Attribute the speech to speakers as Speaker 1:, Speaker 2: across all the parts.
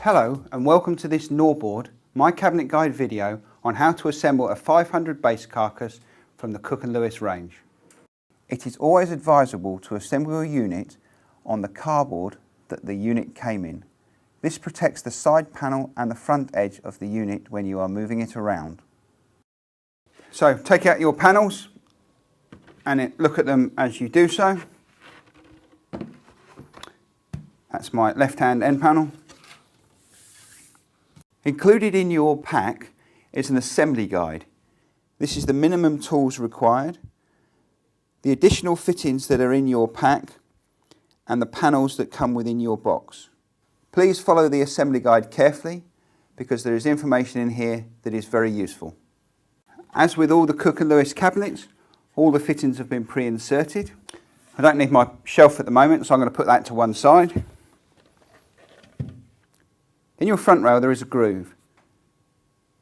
Speaker 1: Hello and welcome to this Norbord, my cabinet guide video on how to assemble a 500 base carcass from the Cooke Lewis range. It is always advisable to assemble your unit on the cardboard that the unit came in. This protects the side panel and the front edge of the unit when you are moving it around. So take out your panels and look at them as you do so. That's my left-hand end panel. Included in your pack is an assembly guide. This is the minimum tools required, the additional fittings that are in your pack, and the panels that come within your box. Please follow the assembly guide carefully because there is information in here that is very useful. As with all the Cooke Lewis cabinets, all the fittings have been pre-inserted. I don't need my shelf at the moment, so I'm going to put that to one side. In your front rail there is a groove.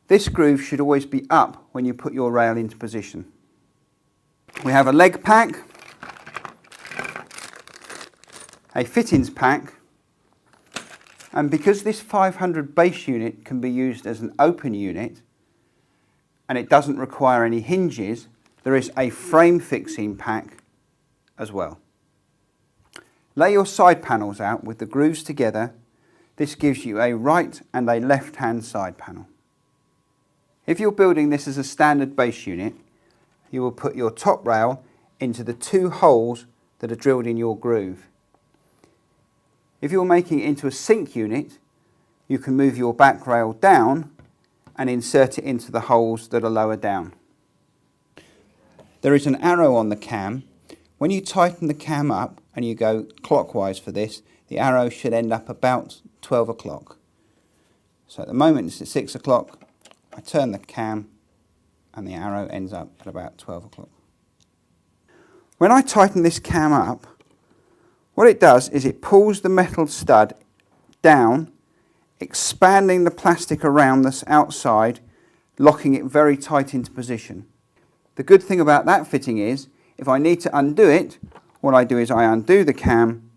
Speaker 1: This groove should always be up when you put your rail into position. We have a leg pack, a fittings pack, and because this 500 base unit can be used as an open unit and it doesn't require any hinges, there is a frame fixing pack as well. Lay your side panels out with the grooves together. This gives you a right and a left-hand side panel. If you're building this as a standard base unit, you will put your top rail into the two holes that are drilled in your groove. If you're making it into a sink unit, you can move your back rail down and insert it into the holes that are lower down. There is an arrow on the cam. When you tighten the cam up and you go clockwise for this, the arrow should end up about 12 o'clock. So at the moment it's at 6 o'clock. I turn the cam and the arrow ends up at about 12 o'clock. When I tighten this cam up, what it does is it pulls the metal stud down, expanding the plastic around this outside, locking it very tight into position. The good thing about that fitting is, if I need to undo it, what I do is I undo the cam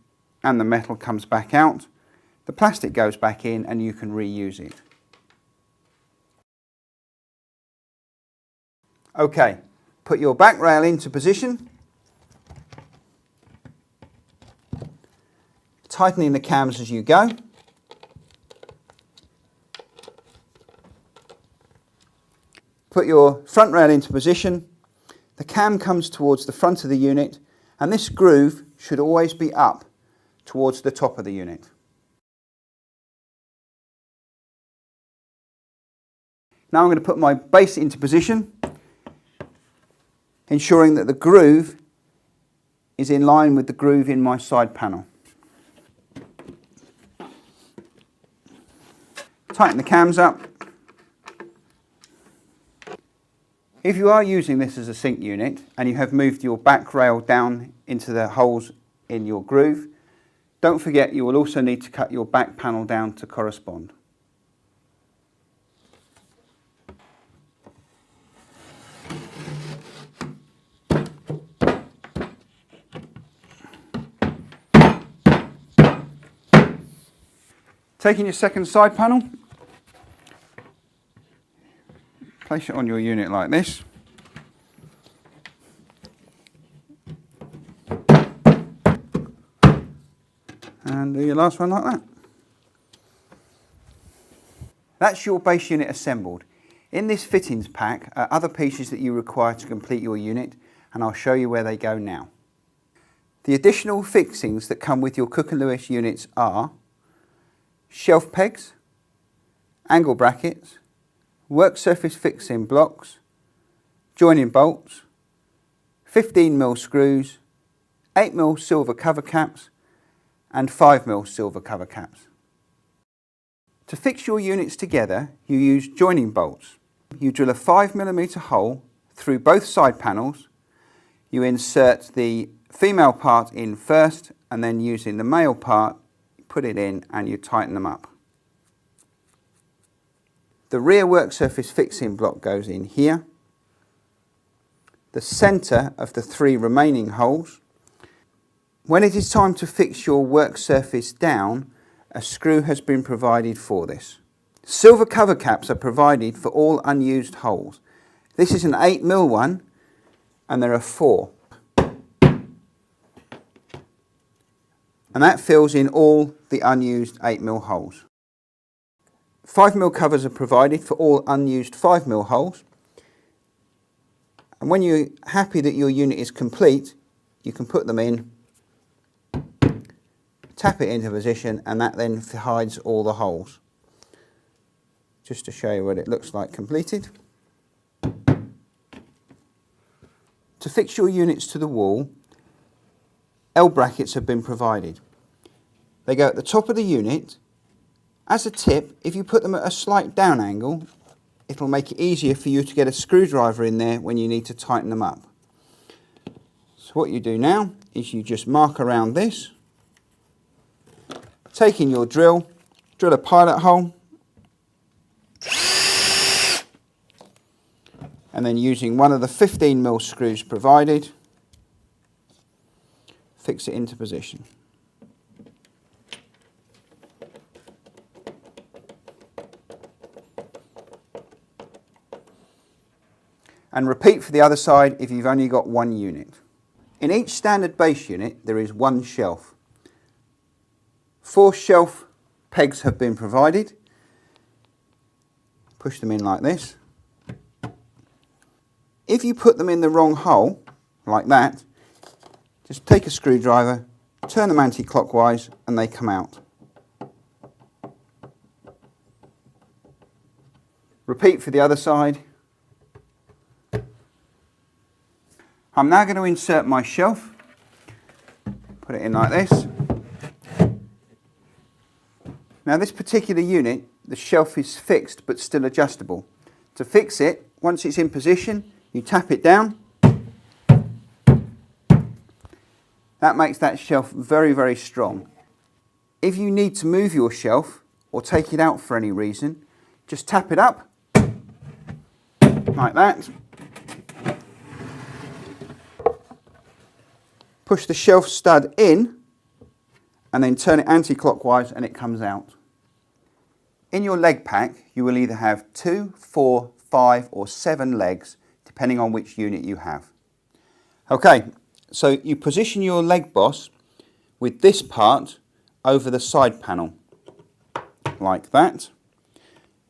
Speaker 1: and the metal comes back out. The plastic goes back in and you can reuse it. Okay, put your back rail into position. Tightening the cams as you go. Put your front rail into position. The cam comes towards the front of the unit and this groove should always be up towards the top of the unit. Now I'm going to put my base into position, ensuring that the groove is in line with the groove in my side panel. Tighten the cams up. If you are using this as a sink unit and you have moved your back rail down into the holes in your groove, don't forget you will also need to cut your back panel down to correspond. Taking your second side panel, place it on your unit like this. And do your last one like that. That's your base unit assembled. In this fittings pack are other pieces that you require to complete your unit, and I'll show you where they go now. The additional fixings that come with your Cooke Lewis units are shelf pegs, angle brackets, work surface fixing blocks, joining bolts, 15mm screws, 8mm silver cover caps and 5mm silver cover caps. To fix your units together you use joining bolts. You drill a 5mm hole through both side panels, you insert the female part in first and then using the male part put it in and you tighten them up. The rear work surface fixing block goes in here. The centre of the three remaining holes. When it is time to fix your work surface down, a screw has been provided for this. Silver cover caps are provided for all unused holes. This is an 8mm one and there are 4. And that fills in all the unused 8mm holes. 5mm covers are provided for all unused 5mm holes. And when you're happy that your unit is complete, you can put them in, tap it into position, and that then hides all the holes. Just to show you what it looks like completed. To fix your units to the wall, L brackets have been provided. They go at the top of the unit. As a tip, if you put them at a slight down angle, it'll make it easier for you to get a screwdriver in there when you need to tighten them up. So what you do now is you just mark around this, take in your drill, drill a pilot hole, and then using one of the 15mm screws provided, fix it into position. And repeat for the other side if you've only got one unit. In each standard base unit there is one shelf. 4 shelf pegs have been provided. Push them in like this. If you put them in the wrong hole, like that, just take a screwdriver, turn them anti-clockwise and they come out. Repeat for the other side. I'm now going to insert my shelf, put it in like this. Now this particular unit, the shelf is fixed but still adjustable. To fix it, once it's in position, you tap it down. That makes that shelf very, very strong. If you need to move your shelf or take it out for any reason, just tap it up, like that. Push the shelf stud in and then turn it anti-clockwise and it comes out. In your leg pack you will either have 2, 4, 5 or 7 legs depending on which unit you have. Okay, so you position your leg boss with this part over the side panel like that.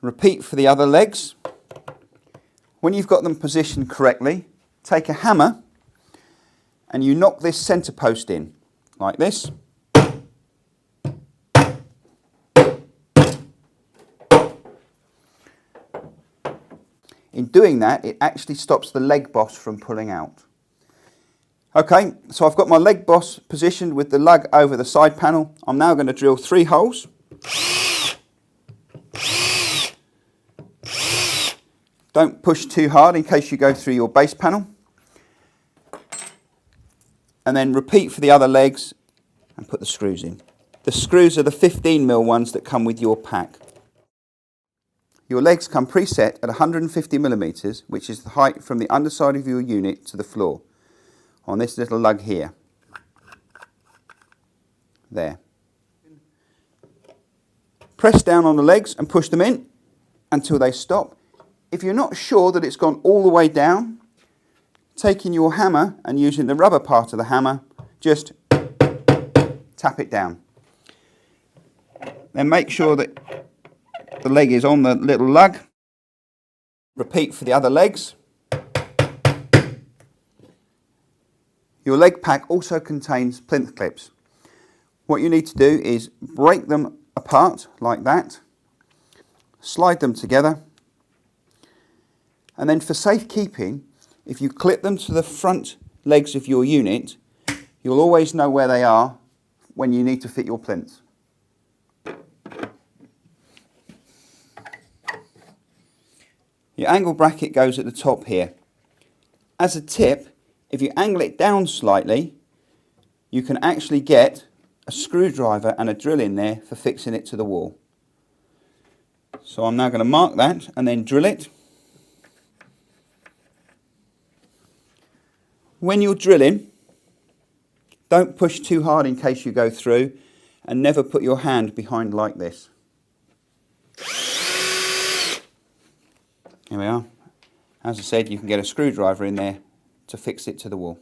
Speaker 1: Repeat for the other legs. When you've got them positioned correctly, take a hammer and you knock this centre post in, like this. In doing that, it actually stops the leg boss from pulling out. Okay, so I've got my leg boss positioned with the lug over the side panel. I'm now going to drill 3 holes. Don't push too hard in case you go through your base panel. And then repeat for the other legs and put the screws in. The screws are the 15mm ones that come with your pack. Your legs come preset at 150mm, which is the height from the underside of your unit to the floor, on this little lug here. There. Press down on the legs and push them in until they stop. If you're not sure that it's gone all the way down, taking your hammer and using the rubber part of the hammer, just tap it down. Then make sure that the leg is on the little lug. Repeat for the other legs. Your leg pack also contains plinth clips. What you need to do is break them apart like that, slide them together, and then for safekeeping, if you clip them to the front legs of your unit, you'll always know where they are when you need to fit your plinths. Your angle bracket goes at the top here. As a tip, if you angle it down slightly, you can actually get a screwdriver and a drill in there for fixing it to the wall. So I'm now going to mark that and then drill it. When you're drilling, don't push too hard in case you go through, and never put your hand behind like this. Here we are. As I said, you can get a screwdriver in there to fix it to the wall.